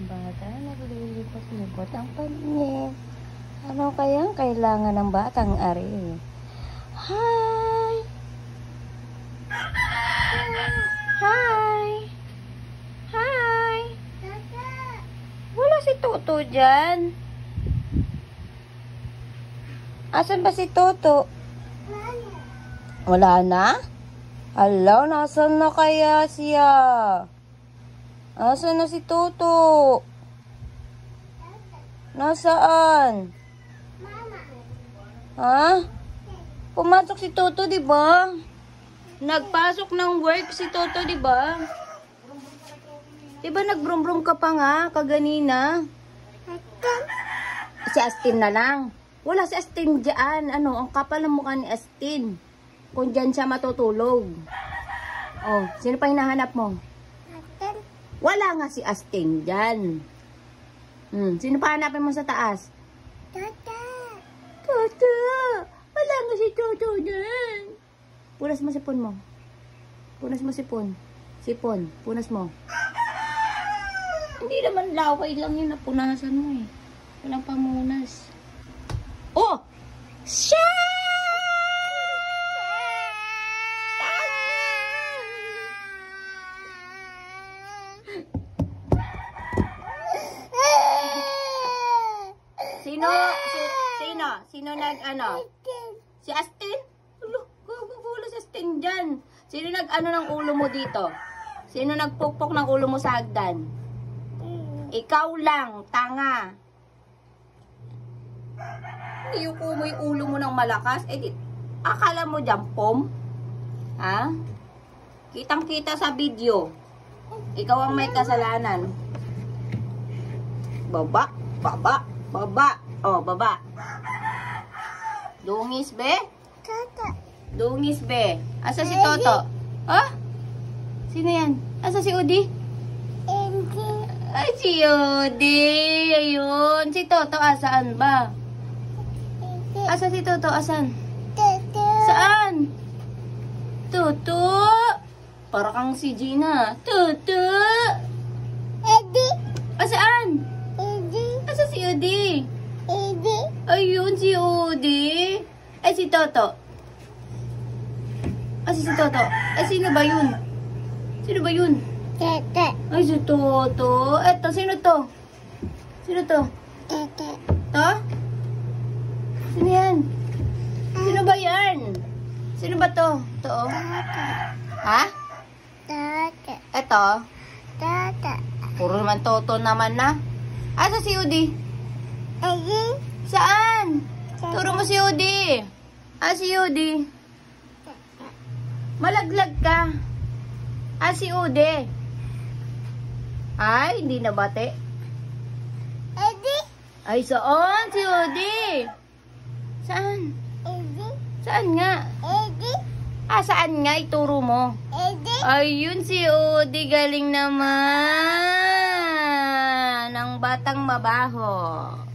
bata, naglilipot-lipot ang paningin. Ano kayang kailangan ng batang ari? Hi! Hi! Hi! Wala si Toto dyan. Asan ba si Toto? Wala na? Hello, nasan na kaya siya? Asan na si Toto? Nasaan? Ha? Pumasok si Toto, di ba? Nagpasok ng work si Toto, di ba? Di ba nagbrum-brum ka pa nga kaganina? Si Astin na lang. Wala si Astin dyan. Ano, ang kapal ng mukha ni Astin. Kung dyan siya matutulog. Oh, sino pa hinahanap mo? Wala nga si Astin dyan. Sino pa hanapin mo sa taas? Toto. Toto. Wala nga si Toto dyan. Punas mo sipon mo. Punas mo sipon. Sipon. Punas mo. Hindi naman laway lang yun na punasan mo eh. Walang pamunas. Oh! Shit! Sino nag-ano? Si Astin? Gugulo si Astin dyan. Sino nag-ano ng ulo mo dito? Sino nagpukpok ng ulo mo sa hagdan? Ikaw lang, tanga. Iyuko mo yung ulo mo ng malakas. Eh, akala mo dyan, pom? Ha? Kitang-kita sa video. Ikaw ang may kasalanan. Baba, baba, baba. Oh, baba. Dungis, be? Toto. Dungis, be. Asa si Toto? Ha? Sino yan? Asa si Udi? Udi. Ay, si Udi. Ayun. Si Toto, asaan ba? Asa si Toto? Asan? Toto. Saan? Toto. Para kang si Gina. Toto. Udi. Asaan? Udi. Asa si Udi? Udi. Ayun, si Udi. Ay, si Toto. Asa si Toto? Ay, sino ba yun? Sino ba yun? Toto. Ay, si Toto. Eto, sino to? Sino to? Toto. To? Sino yan? Sino ba yan? Sino ba to? To, oh. Toto. Ha? Toto. Eto? Toto. Puro naman Toto naman na. Asa si Udi? Udi. Saan? Turo mo si Udi. Ah, si Udi. Malaglag ka. Ah, si Udi. Ay, hindi na bate. Udi. Ay, saan si Udi? Saan? Udi. Saan nga? Udi. Ah, saan nga? Ituro mo. Udi. Ayun si Udi. Galing naman. Ang batang mabaho.